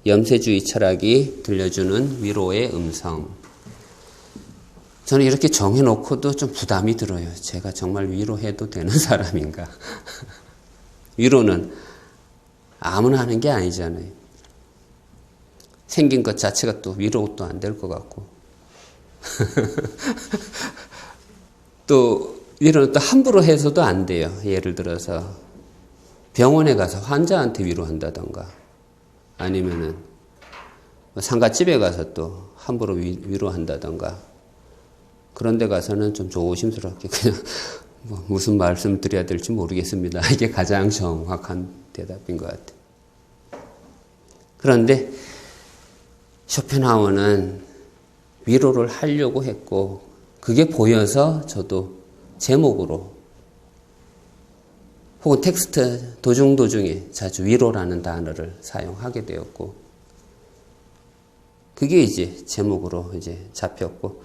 염세주의 철학이 들려주는 위로의 음성. 저는 이렇게 정해놓고도 좀 부담이 들어요. 제가 정말 위로해도 되는 사람인가. 위로는 아무나 하는 게 아니잖아요. 생긴 것 자체가 또 위로도 안 될 것 같고. 또 위로는 또 함부로 해서도 안 돼요. 예를 들어서 병원에 가서 환자한테 위로한다던가 아니면은 상가집에 가서 또 함부로 위로한다던가 그런 데 가서는 좀 조심스럽게 그냥 무슨 말씀 드려야 될지 모르겠습니다. 이게 가장 정확한 대답인 것 같아요. 그런데 쇼펜하우어는 위로를 하려고 했고 그게 보여서 저도 제목으로 혹은 텍스트 도중에 자주 위로라는 단어를 사용하게 되었고 그게 이제 제목으로 이제 잡혔고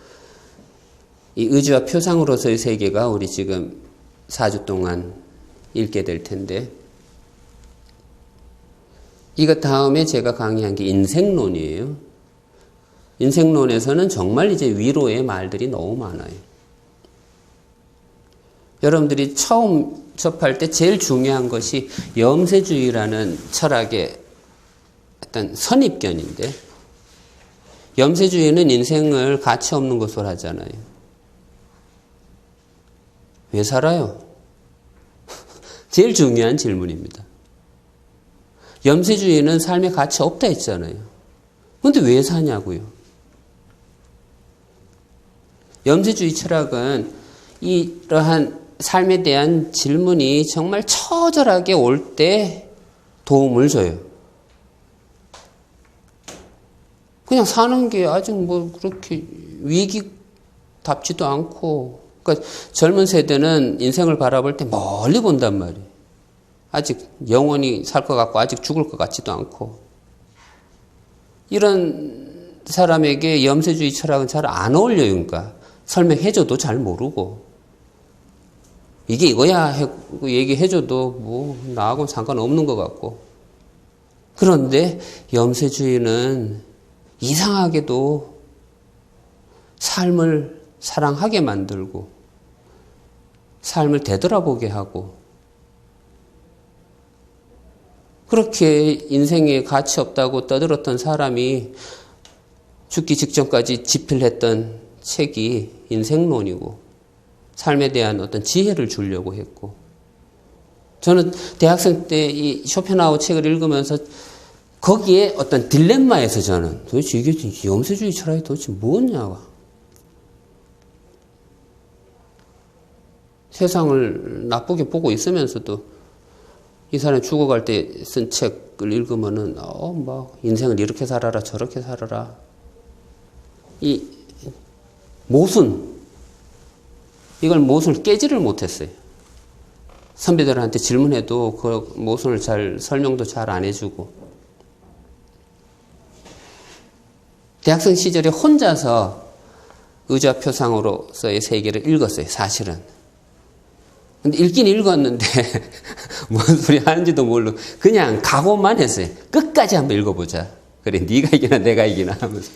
이 의지와 표상으로서의 세계가 우리 지금 4주 동안 읽게 될 텐데 이것 다음에 제가 강의한 게 인생론이에요. 인생론에서는 정말 이제 위로의 말들이 너무 많아요. 여러분들이 처음 접할 때 제일 중요한 것이 염세주의라는 철학의 어떤 선입견인데 염세주의는 인생을 가치 없는 것으로 하잖아요. 왜 살아요? 제일 중요한 질문입니다. 염세주의는 삶에 가치 없다 했잖아요. 그런데 왜 사냐고요? 염세주의 철학은 이러한 삶에 대한 질문이 정말 처절하게 올 때 도움을 줘요. 그냥 사는 게 아직 뭐 그렇게 위기답지도 않고, 그러니까 젊은 세대는 인생을 바라볼 때 멀리 본단 말이에요. 아직 영원히 살 것 같고 아직 죽을 것 같지도 않고. 이런 사람에게 염세주의 철학은 잘 안 어울려요. 그러니까 설명해줘도 잘 모르고. 이게 이거야 얘기해줘도 뭐 나하고는 상관없는 것 같고. 그런데 염세주의는 이상하게도 삶을 사랑하게 만들고 삶을 되돌아보게 하고 그렇게 인생에 가치 없다고 떠들었던 사람이 죽기 직전까지 집필했던 책이 인생론이고 삶에 대한 어떤 지혜를 주려고 했고 저는 대학생 때 이 쇼펜하우어 책을 읽으면서 거기에 어떤 딜레마에서 저는 도대체 이게 염세주의 철학이 도대체 뭐냐. 세상을 나쁘게 보고 있으면서도 이 사람이 죽어갈 때 쓴 책을 읽으면은 막 인생을 이렇게 살아라 저렇게 살아라. 이 모순 이걸 모순을 깨지를 못했어요. 선배들한테 질문해도 그 모순을 잘 설명도 잘 안 해주고 대학생 시절에 혼자서 의지와 표상으로서의 세계를 읽었어요. 사실은. 근데 읽긴 읽었는데 뭔 소리 하는지도 모르고 그냥 각오만 했어요. 끝까지 한번 읽어보자. 그래 네가 이기나 내가 이기나 하면서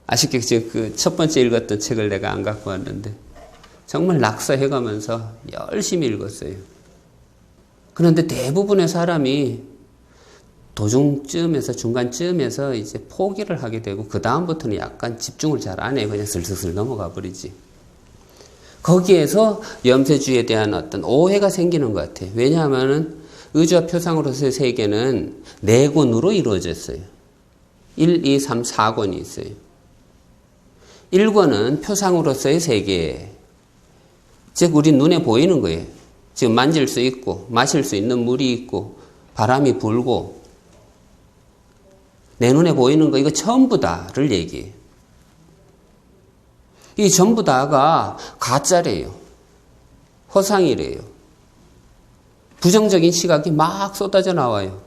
아쉽게 지금 그 첫 번째 읽었던 책을 내가 안 갖고 왔는데 정말 낙서해가면서 열심히 읽었어요. 그런데 대부분의 사람이 도중쯤에서 중간쯤에서 이제 포기를 하게 되고 그 다음부터는 약간 집중을 잘 안 해요. 그냥 슬슬 넘어가 버리지. 거기에서 염세주의에 대한 어떤 오해가 생기는 것 같아요. 왜냐하면은 의지와 표상으로서의 세계는 4권으로 이루어졌어요. 1, 2, 3, 4권이 있어요. 1권은 표상으로서의 세계. 즉 우리 눈에 보이는 거예요. 지금 만질 수 있고 마실 수 있는 물이 있고 바람이 불고 내 눈에 보이는 거 이거 전부 다를 얘기해요. 이 전부 다가 가짜래요. 허상이래요. 부정적인 시각이 막 쏟아져 나와요.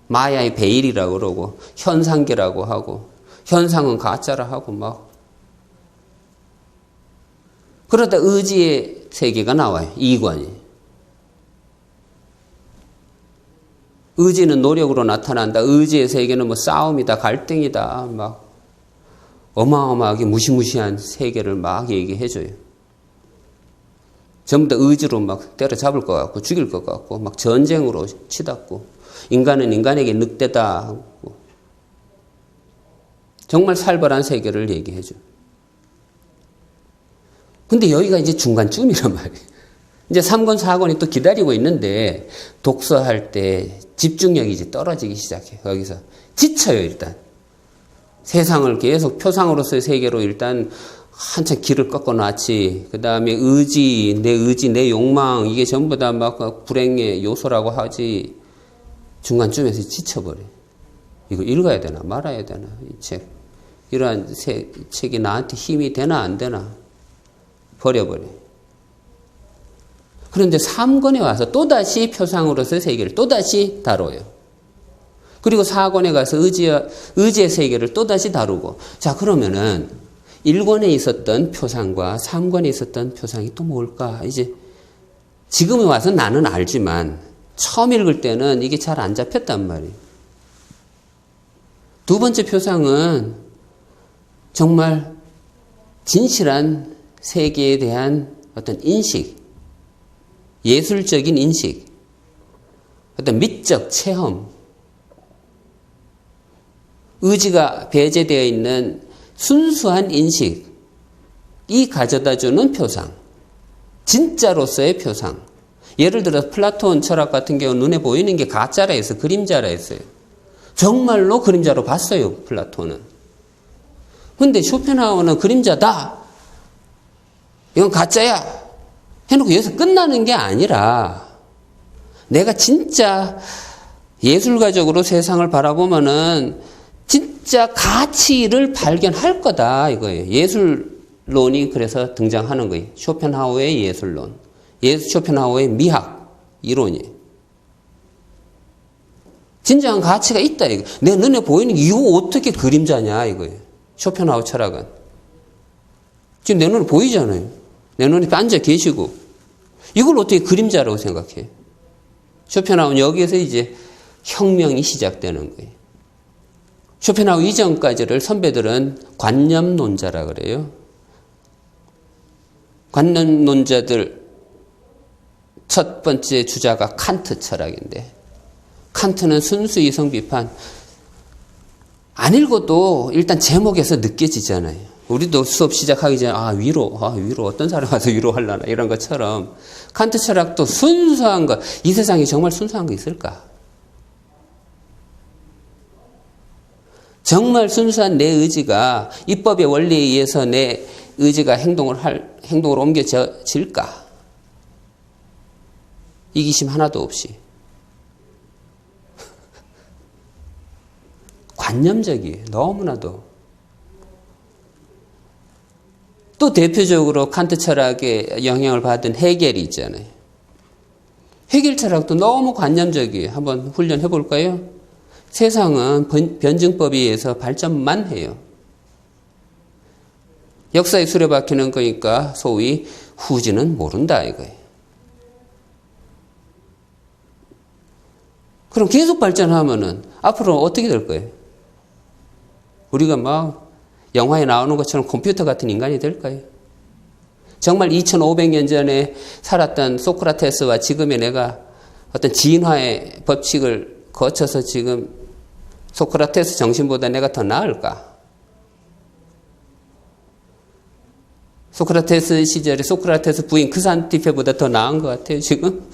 마야의 베일이라고 그러고 현상계라고 하고 현상은 가짜라 하고 막 그러다 의지의 세계가 나와요. 2권이. 의지는 노력으로 나타난다. 의지의 세계는 뭐 싸움이다, 갈등이다, 막 어마어마하게 무시무시한 세계를 막 얘기해줘요. 전부 다 의지로 막 때려잡을 것 같고 죽일 것 같고 막 전쟁으로 치닫고 인간은 인간에게 늑대다 하고 정말 살벌한 세계를 얘기해줘요. 근데 여기가 이제 중간쯤이란 말이에요. 이제 3권, 4권이 또 기다리고 있는데 독서할 때 집중력이 이제 떨어지기 시작해요. 거기서 지쳐요, 일단. 세상을 계속 표상으로서의 세계로 일단 한참 길을 꺾어놨지. 그 다음에 의지, 내 욕망, 이게 전부 다 막 불행의 요소라고 하지. 중간쯤에서 지쳐버려요. 이거 읽어야 되나 말아야 되나, 이 책. 이러한 책이 나한테 힘이 되나 안 되나. 버려버려요. 그런데 3권에 와서 또다시 표상으로서의 세계를 또다시 다뤄요. 그리고 4권에 가서 의지의 세계를 또다시 다루고. 자, 그러면은 1권에 있었던 표상과 3권에 있었던 표상이 또 뭘까? 이제 지금에 와서 나는 알지만 처음 읽을 때는 이게 잘 안 잡혔단 말이에요. 두 번째 표상은 정말 진실한 세계에 대한 어떤 인식, 예술적인 인식, 어떤 미적 체험, 의지가 배제되어 있는 순수한 인식이 가져다주는 표상, 진짜로서의 표상. 예를 들어 플라톤 철학 같은 경우 눈에 보이는 게 가짜라 해서 그림자라 했어요. 정말로 그림자로 봤어요, 플라톤은. 근데 쇼펜하우어는 그림자다, 이건 가짜야 해놓고 여기서 끝나는 게 아니라 내가 진짜 예술가적으로 세상을 바라보면은 진짜 가치를 발견할 거다 이거예요. 예술론이 그래서 등장하는 거예요. 쇼펜하우어의 예술론, 쇼펜하우어의 미학 이론이에요. 진정한 가치가 있다 이거. 내 눈에 보이는 게 이거 어떻게 그림자냐 이거예요. 쇼펜하우어 철학은 지금 내 눈에 보이잖아요. 내 눈에 앉아 계시고 이걸 어떻게 그림자라고 생각해? 쇼펜하우어는 여기에서 이제 혁명이 시작되는 거예요. 쇼펜하우어 이전까지를 선배들은 관념론자라 그래요. 관념론자들 첫 번째 주자가 칸트 철학인데, 칸트는 순수 이성 비판, 안 읽어도 일단 제목에서 느껴지잖아요. 우리도 수업 시작하기 전에 위로 어떤 사람 와서 위로하려나 이런 것처럼 칸트 철학도 순수한 것, 이 세상에 정말 순수한 거 있을까? 정말 순수한 내 의지가 입법의 원리에 의해서 내 의지가 행동으로 옮겨질까? 이기심 하나도 없이. 관념적이에요. 너무나도. 또 대표적으로 칸트 철학의 영향을 받은 헤겔이 있잖아요. 헤겔 철학도 너무 관념적이에요. 한번 훈련해 볼까요? 세상은 변증법에 의해서 발전만 해요. 역사의 수레바퀴는 거니까 소위 후지는 모른다 이거예요. 그럼 계속 발전하면은 앞으로 어떻게 될 거예요? 우리가 막 영화에 나오는 것처럼 컴퓨터 같은 인간이 될까요? 정말 2500년 전에 살았던 소크라테스와 지금의 내가 어떤 진화의 법칙을 거쳐서 지금 소크라테스 정신보다 내가 더 나을까? 소크라테스 시절에 소크라테스 부인 크산티페보다 더 나은 것 같아요, 지금?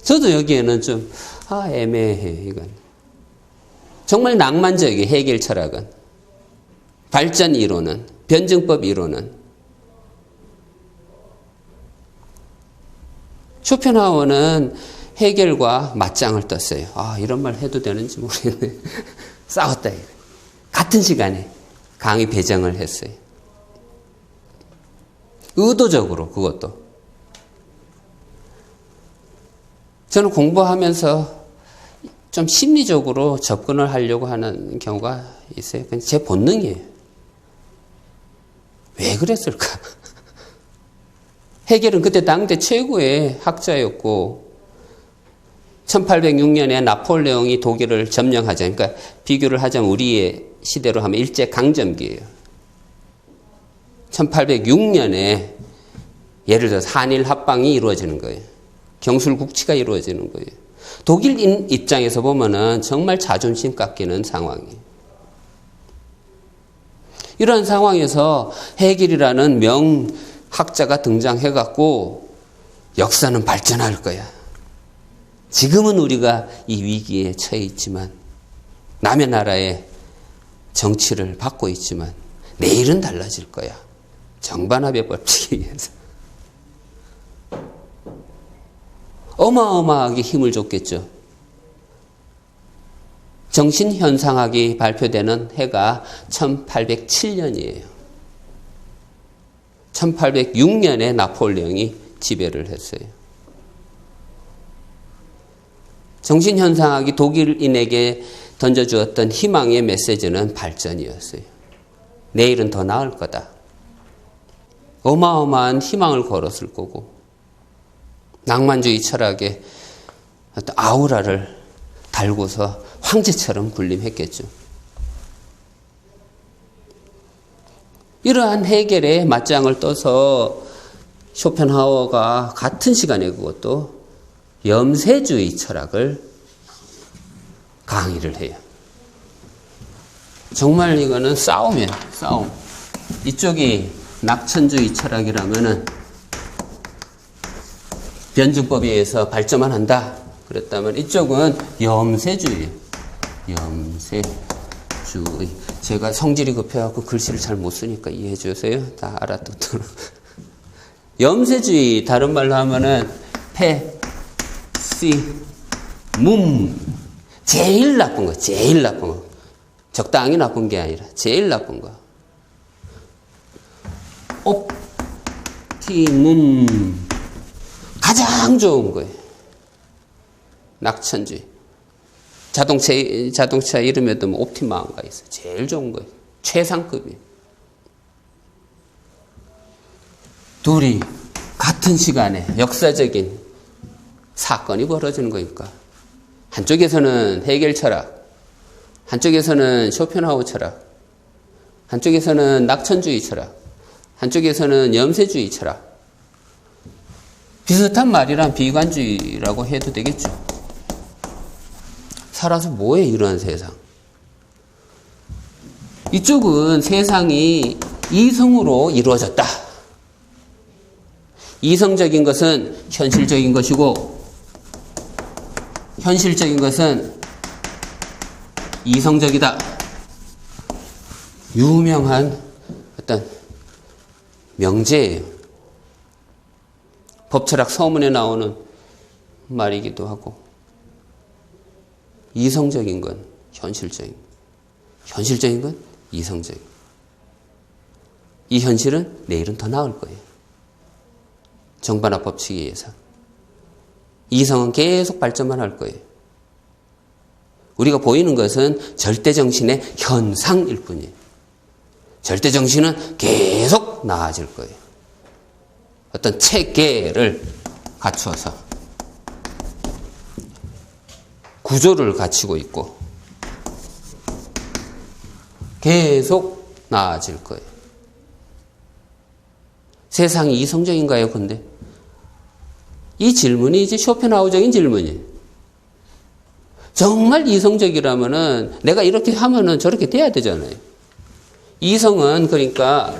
저도 여기에는 좀, 애매해, 이건. 정말 낭만적이에요, 헤겔 철학은. 발전 이론은, 변증법 이론은. 쇼펜하우어는 헤겔과 맞짱을 떴어요. 이런 말 해도 되는지 모르겠네. 싸웠다. 같은 시간에 강의 배정을 했어요. 의도적으로 그것도. 저는 공부하면서 좀 심리적으로 접근을 하려고 하는 경우가 있어요. 그냥 제 본능이에요. 왜 그랬을까? 헤겔은 그때 당대 최고의 학자였고 1806년에 나폴레옹이 독일을 점령하자. 그러니까 비교를 하자면 우리의 시대로 하면 일제강점기예요. 1806년에 예를 들어서 한일 합방이 이루어지는 거예요. 경술국치가 이루어지는 거예요. 독일인 입장에서 보면은 정말 자존심 깎이는 상황이에요. 이런 상황에서 헤겔이라는 명학자가 등장해갖고 역사는 발전할 거야. 지금은 우리가 이 위기에 처해 있지만, 남의 나라의 정치를 받고 있지만 내일은 달라질 거야. 정반합의 법칙에 의해서. 어마어마하게 힘을 줬겠죠. 정신현상학이 발표되는 해가 1807년이에요. 1806년에 나폴레옹이 지배를 했어요. 정신현상학이 독일인에게 던져주었던 희망의 메시지는 발전이었어요. 내일은 더 나을 거다. 어마어마한 희망을 걸었을 거고, 낭만주의 철학의 어떤 아우라를 달고서 황제처럼 군림했겠죠. 이러한 헤겔의 맞짱을 떠서 쇼펜하우어가 같은 시간에 그것도 염세주의 철학을 강의를 해요. 정말 이거는 싸움이에요. 싸움. 이쪽이 낙천주의 철학이라면은 변증법에 의해서 발전만 한다 그랬다면, 이쪽은 염세주의. 염세주의. 제가 성질이 급해갖고 글씨를 잘 못 쓰니까 이해해 주세요. 다 알아듣도록. 염세주의, 다른 말로 하면은 제일 나쁜 거, 제일 나쁜 거. 적당히 나쁜 게 아니라 제일 나쁜 거. 옵티멈, 가장 좋은 거예요. 낙천주의. 자동차 이름에도 뭐 옵티마가 있어요. 제일 좋은 거예요. 최상급이에요. 둘이 같은 시간에 역사적인 사건이 벌어지는 거니까, 한쪽에서는 헤겔 철학, 한쪽에서는 쇼펜하우어 철학, 한쪽에서는 낙천주의 철학, 한쪽에서는 염세주의 철학. 비슷한 말이란 비관주의라고 해도 되겠죠. 살아서 뭐해 이런 세상. 이쪽은 세상이 이성으로 이루어졌다. 이성적인 것은 현실적인 것이고, 현실적인 것은 이성적이다. 유명한 어떤 명제예요. 법철학 서문에 나오는 말이기도 하고, 이성적인 건 현실적인, 현실적인 건 이성적인. 이 현실은 내일은 더 나을 거예요. 정반합 법칙에 의해서. 이성은 계속 발전만 할 거예요. 우리가 보이는 것은 절대정신의 현상일 뿐이에요. 절대정신은 계속 나아질 거예요. 어떤 체계를 갖추어서 구조를 갖추고 있고 계속 나아질 거예요. 세상이 이성적인가요? 근데 이 질문이 이제 쇼펜하우어적인 질문이에요. 정말 이성적이라면은 내가 이렇게 하면은 저렇게 돼야 되잖아요. 이성은 그러니까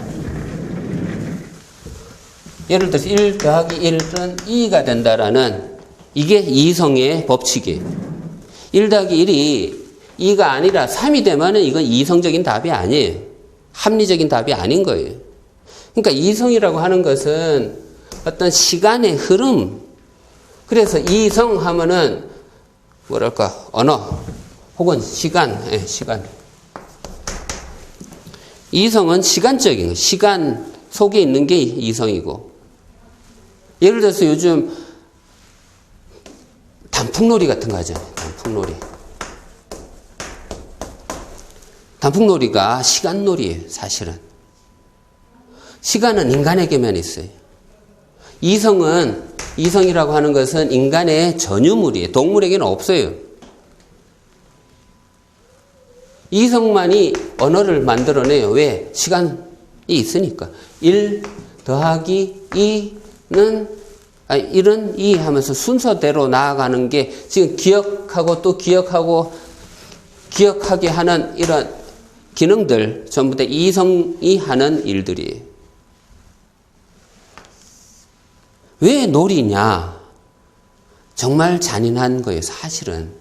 예를 들어서 1 더하기 1은 2가 된다라는 이게 이성의 법칙이에요. 1 더하기 1이 2가 아니라 3이 되면은 이건 이성적인 답이 아니에요. 합리적인 답이 아닌 거예요. 그러니까 이성이라고 하는 것은 어떤 시간의 흐름. 그래서 이성 하면은 뭐랄까, 언어 혹은 시간. 이성은 시간적인 거, 시간 속에 있는 게 이성이고, 예를 들어서 요즘 단풍놀이 같은 거 하잖아요. 단풍놀이. 단풍놀이가 시간놀이에요, 사실은. 시간은 인간에게만 있어요. 이성은 이성이라고 하는 것은 인간의 전유물이에요. 동물에게는 없어요. 이성만이 언어를 만들어내요. 왜? 시간이 있으니까. 1 더하기 2는 1은 2 하면서 순서대로 나아가는 게 지금 기억하고 또 기억하고 기억하게 하는 이런 기능들 전부 다 이성이 하는 일들이에요. 왜 놀이냐? 정말 잔인한 거예요, 사실은.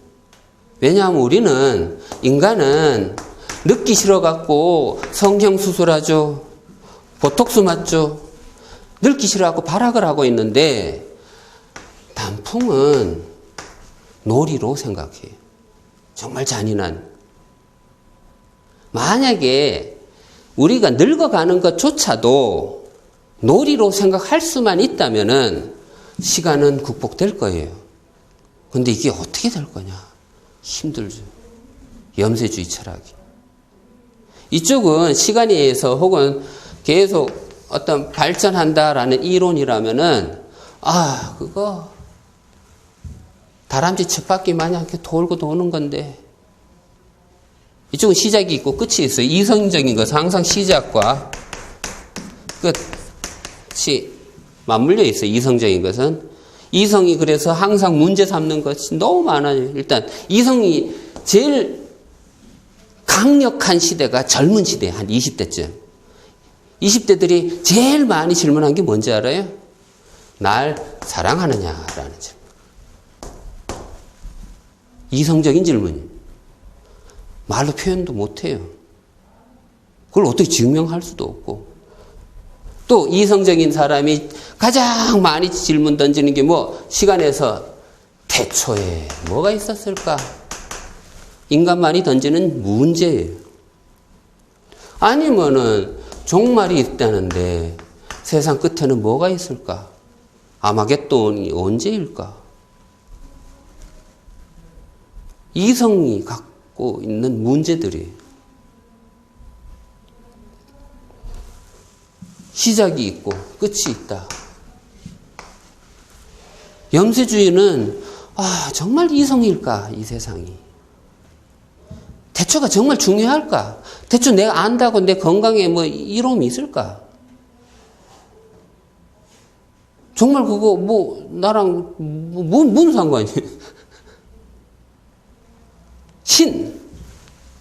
왜냐하면 우리는, 인간은 늙기 싫어갖고 성형수술하죠. 보톡스 맞죠. 늙기 싫어갖고 발악을 하고 있는데, 단풍은 놀이로 생각해요. 정말 잔인한. 만약에 우리가 늙어가는 것조차도 놀이로 생각할 수만 있다면은 시간은 극복될 거예요. 근데 이게 어떻게 될 거냐? 힘들죠. 염세주의 철학이. 이쪽은 시간에 의해서 혹은 계속 어떤 발전한다라는 이론이라면은, 그거 다람쥐 쳇바퀴 마냥 이렇게 돌고 도는 건데, 이쪽은 시작이 있고 끝이 있어요. 이성적인 것은 항상 시작과 끝이 맞물려 있어요. 이성적인 것은. 이성이 그래서 항상 문제 삼는 것이 너무 많아요. 일단 이성이 제일 강력한 시대가 젊은 시대, 한 20대쯤. 20대들이 제일 많이 질문한 게 뭔지 알아요? 날 사랑하느냐라는 질문. 이성적인 질문이에요. 말로 표현도 못해요. 그걸 어떻게 증명할 수도 없고. 또 이성적인 사람이 가장 많이 질문 던지는 게 시간에서 태초에 뭐가 있었을까? 인간만이 던지는 문제예요. 아니면은 종말이 있다는데 세상 끝에는 뭐가 있을까? 아마겟돈이 언제일까? 이성이 갖고 있는 문제들이에요. 시작이 있고 끝이 있다. 염세주의는 정말 이성일까? 이 세상이. 태초가 정말 중요할까? 태초 내가 안다고 내 건강에 이로움이 있을까? 정말 그거 나랑 뭔 상관이에요?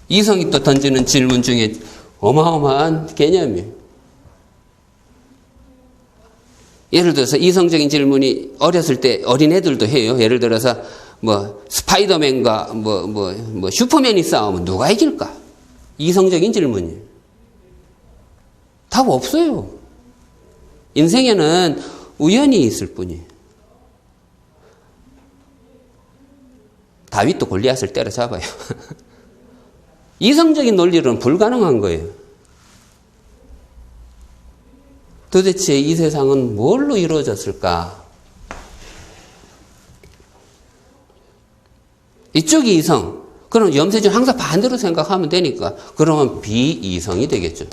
이성이 또 던지는 질문 중에 어마어마한 개념이에요. 예를 들어서 이성적인 질문이 어렸을 때 어린애들도 해요. 예를 들어서 스파이더맨과 슈퍼맨이 싸우면 누가 이길까? 이성적인 질문이에요. 답 없어요. 인생에는 우연이 있을 뿐이에요. 다윗도 골리앗을 때려잡아요. 이성적인 논리로는 불가능한 거예요. 도대체 이 세상은 뭘로 이루어졌을까? 이쪽이 이성. 그럼 염세주는 항상 반대로 생각하면 되니까. 그러면 비이성이 되겠죠.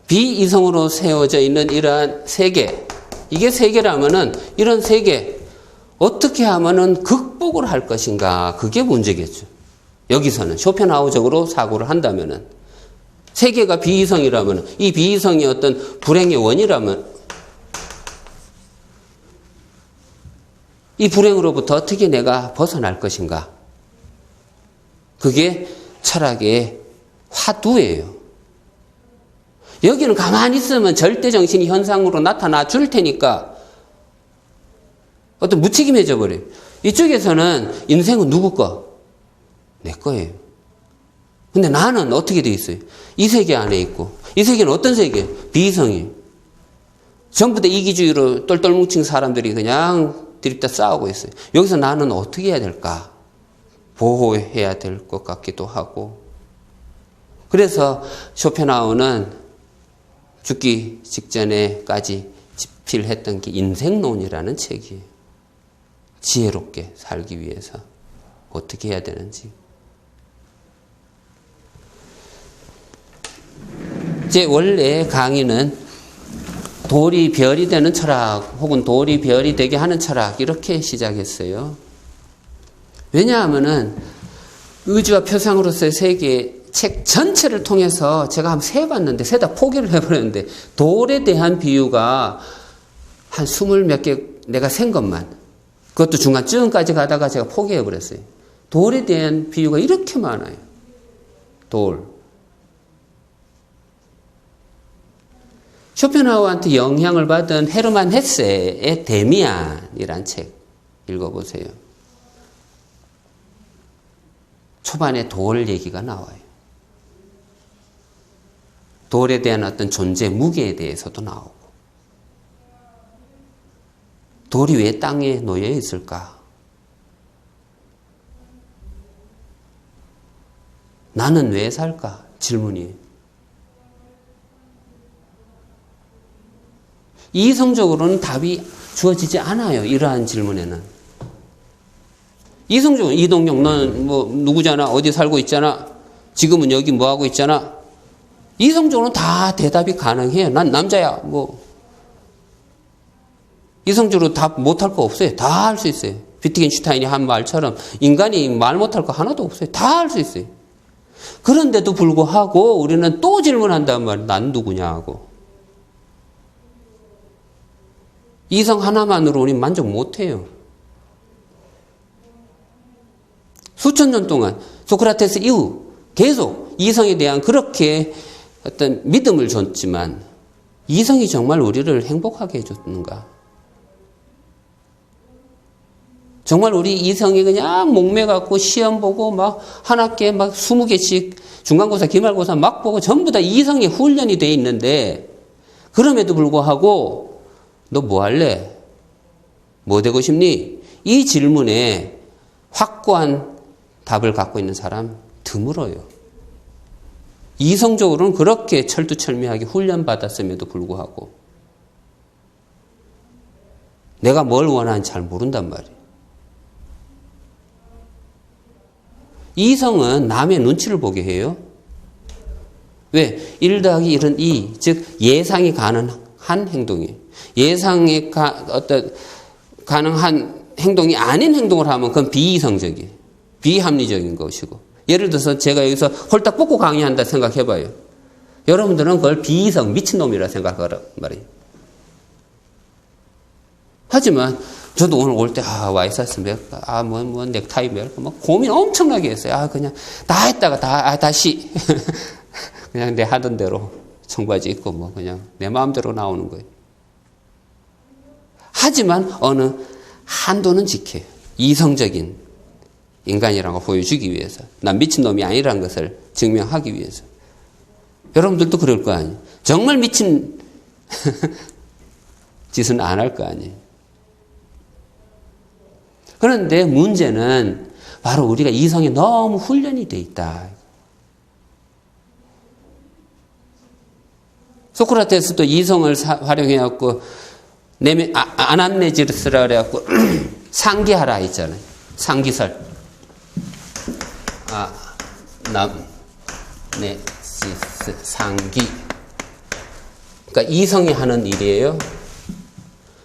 비이성으로 세워져 있는 이러한 세계. 이게 세계라면은 이런 세계 어떻게 하면은 극복을 할 것인가? 그게 문제겠죠. 여기서는 쇼펜하우적으로 사고를 한다면은. 세계가 비이성이라면, 이 비이성이 어떤 불행의 원이라면, 이 불행으로부터 어떻게 내가 벗어날 것인가? 그게 철학의 화두예요. 여기는 가만히 있으면 절대정신이 현상으로 나타나 줄 테니까 어떤 무책임해져 버려요. 이쪽에서는 인생은 누구 거? 내 거예요. 근데 나는 어떻게 돼 있어요? 이 세계 안에 있고. 이 세계는 어떤 세계? 비이성이에요. 전부 다 이기주의로 똘똘 뭉친 사람들이 그냥 들이다 싸우고 있어요. 여기서 나는 어떻게 해야 될까? 보호해야 될 것 같기도 하고. 그래서 쇼펜하우는 죽기 직전에까지 집필했던 게 인생론이라는 책이에요. 지혜롭게 살기 위해서 어떻게 해야 되는지. 제 원래 강의는 돌이 별이 되는 철학 혹은 돌이 별이 되게 하는 철학 이렇게 시작했어요. 왜냐하면은 의지와 표상으로서의 세계 책 전체를 통해서 제가 한번 세봤는데 세다 포기를 해버렸는데 돌에 대한 비유가 한 20몇 개 내가 센 것만 그것도 중간쯤까지 가다가 제가 포기해버렸어요. 돌에 대한 비유가 이렇게 많아요. 돌. 쇼펜하우어한테 영향을 받은 헤르만 헤세의 데미안이란 책 읽어보세요. 초반에 돌 얘기가 나와요. 돌에 대한 어떤 존재 무게에 대해서도 나오고 돌이 왜 땅에 놓여 있을까? 나는 왜 살까? 질문이에요. 이성적으로는 답이 주어지지 않아요. 이러한 질문에는. 이성적으로 이동용 너는 뭐 누구잖아. 어디 살고 있잖아. 지금은 여기 뭐 하고 있잖아. 이성적으로는 다 대답이 가능해요. 난 남자야. 뭐 이성적으로 답 못할 거 없어요. 다 할 수 있어요. 비트겐슈타인이 한 말처럼 인간이 말 못할 거 하나도 없어요. 다 할 수 있어요. 그런데도 불구하고 우리는 또 질문한단 말이에요. 난 누구냐고. 이성 하나만으로 우리는 만족 못해요. 수천 년 동안 소크라테스 이후 계속 이성에 대한 그렇게 어떤 믿음을 줬지만 이성이 정말 우리를 행복하게 해줬는가? 정말 우리 이성이 그냥 목매갖고 시험 보고 막 한 학기에 막 20개씩 중간고사, 기말고사 막 보고 전부 다 이성의 훈련이 돼 있는데 그럼에도 불구하고 너 뭐 할래? 뭐 되고 싶니? 이 질문에 확고한 답을 갖고 있는 사람 드물어요. 이성적으로는 그렇게 철두철미하게 훈련받았음에도 불구하고 내가 뭘 원하는지 잘 모른단 말이에요. 이성은 남의 눈치를 보게 해요. 왜? 1 더하기 1은 2, 즉 예상이 가능한 행동이에요. 예상이 어떤 가능한 행동이 아닌 행동을 하면 그건 비이성적이에요. 비합리적인 것이고. 예를 들어서 제가 여기서 홀딱 뽑고 강의한다 생각해봐요. 여러분들은 그걸 비이성, 미친놈이라 생각하란 말이에요. 하지만 저도 오늘 올 때 와이셔츠 멜까? 뭐 넥타이 멜까? 막 고민 엄청나게 했어요. 그냥 다 했다가 다시 그냥 내 하던 대로 청바지 입고 뭐 그냥 내 마음대로 나오는 거예요. 하지만 어느 한도는 지켜요. 이성적인 인간이라는 걸 보여주기 위해서. 난 미친놈이 아니라는 것을 증명하기 위해서. 여러분들도 그럴 거 아니에요. 정말 미친 짓은 안 할 거 아니에요. 그런데 문제는 바로 우리가 이성에 너무 훈련이 돼 있다. 소크라테스도 이성을 활용해갖고 아난네지스라 그래갖고 상기하라 했잖아요. 상기설. 남네시스 상기. 그러니까 이성이 하는 일이에요.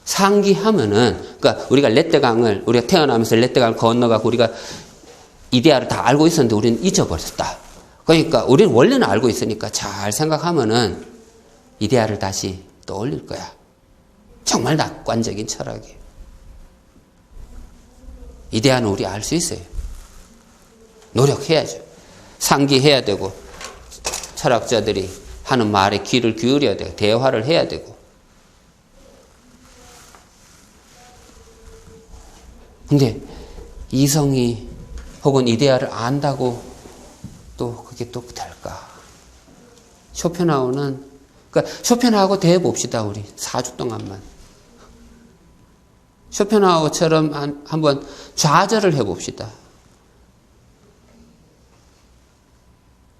상기하면은, 그러니까 우리가 우리가 태어나면서 렛대강을 건너가고 우리가 이데아를 다 알고 있었는데 우리는 잊어버렸다. 그러니까 우리는 원래는 알고 있으니까 잘 생각하면은 이데아를 다시 떠올릴 거야. 정말 낙관적인 철학이에요. 이데아는 우리 알 수 있어요. 노력해야죠. 상기해야 되고 철학자들이 하는 말에 귀를 기울여야 되고 대화를 해야 되고. 근데 이성이 혹은 이데아를 안다고 또 그게 또 될까? 쇼펜하우어는 그러니까 쇼펜하우어 대해봅시다. 우리 4주 동안만. 쇼펜하우어처럼 한번 좌절을 해봅시다.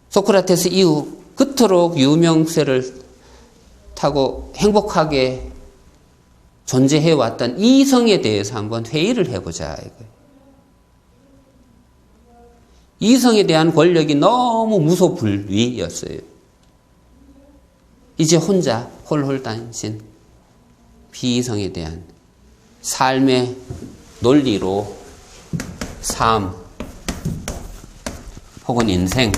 소크라테스 이후 그토록 유명세를 타고 행복하게 존재해왔던 이성에 대해서 한번 회의를 해보자. 이성에 대한 권력이 너무 무소불위였어요. 이제 혼자 홀홀단신 비이성에 대한 삶의 논리로 삶 혹은 인생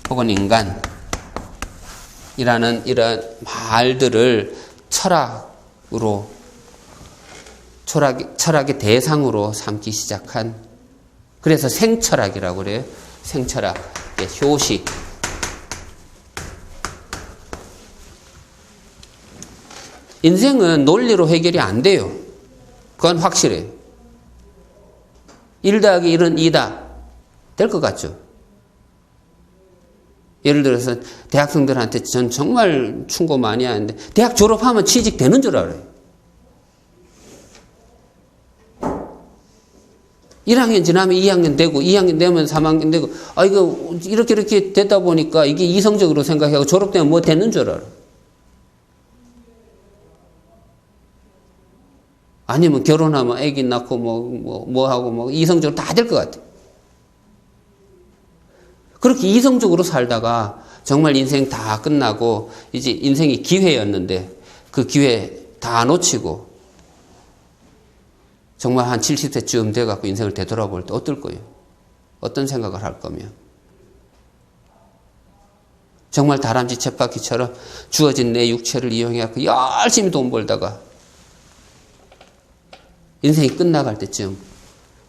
혹은 인간이라는 이런 말들을 철학의 대상으로 삼기 시작한, 그래서 생철학이라고 그래요. 생철학의 효시. 인생은 논리로 해결이 안 돼요. 그건 확실해요. 1 더하기 1은 2다. 될 것 같죠? 예를 들어서 대학생들한테 전 정말 충고 많이 하는데 대학 졸업하면 취직 되는 줄 알아요. 1학년 지나면 2학년 되고 2학년 되면 3학년 되고 이거 이렇게 되다 보니까 이게 이성적으로 생각하고 졸업되면 뭐 되는 줄 알아요. 아니면 결혼하면 애기 낳고 뭐 하고 이성적으로 다 될 것 같아요. 그렇게 이성적으로 살다가 정말 인생 다 끝나고 이제 인생이 기회였는데 그 기회 다 놓치고 정말 한 70세쯤 돼갖고 인생을 되돌아볼 때 어떨 거예요? 어떤 생각을 할 거면? 정말 다람쥐 쳇바퀴처럼 주어진 내 육체를 이용해갖고 열심히 돈 벌다가 인생이 끝나갈 때쯤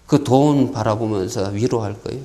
그 돈 바라보면서 위로할 거예요?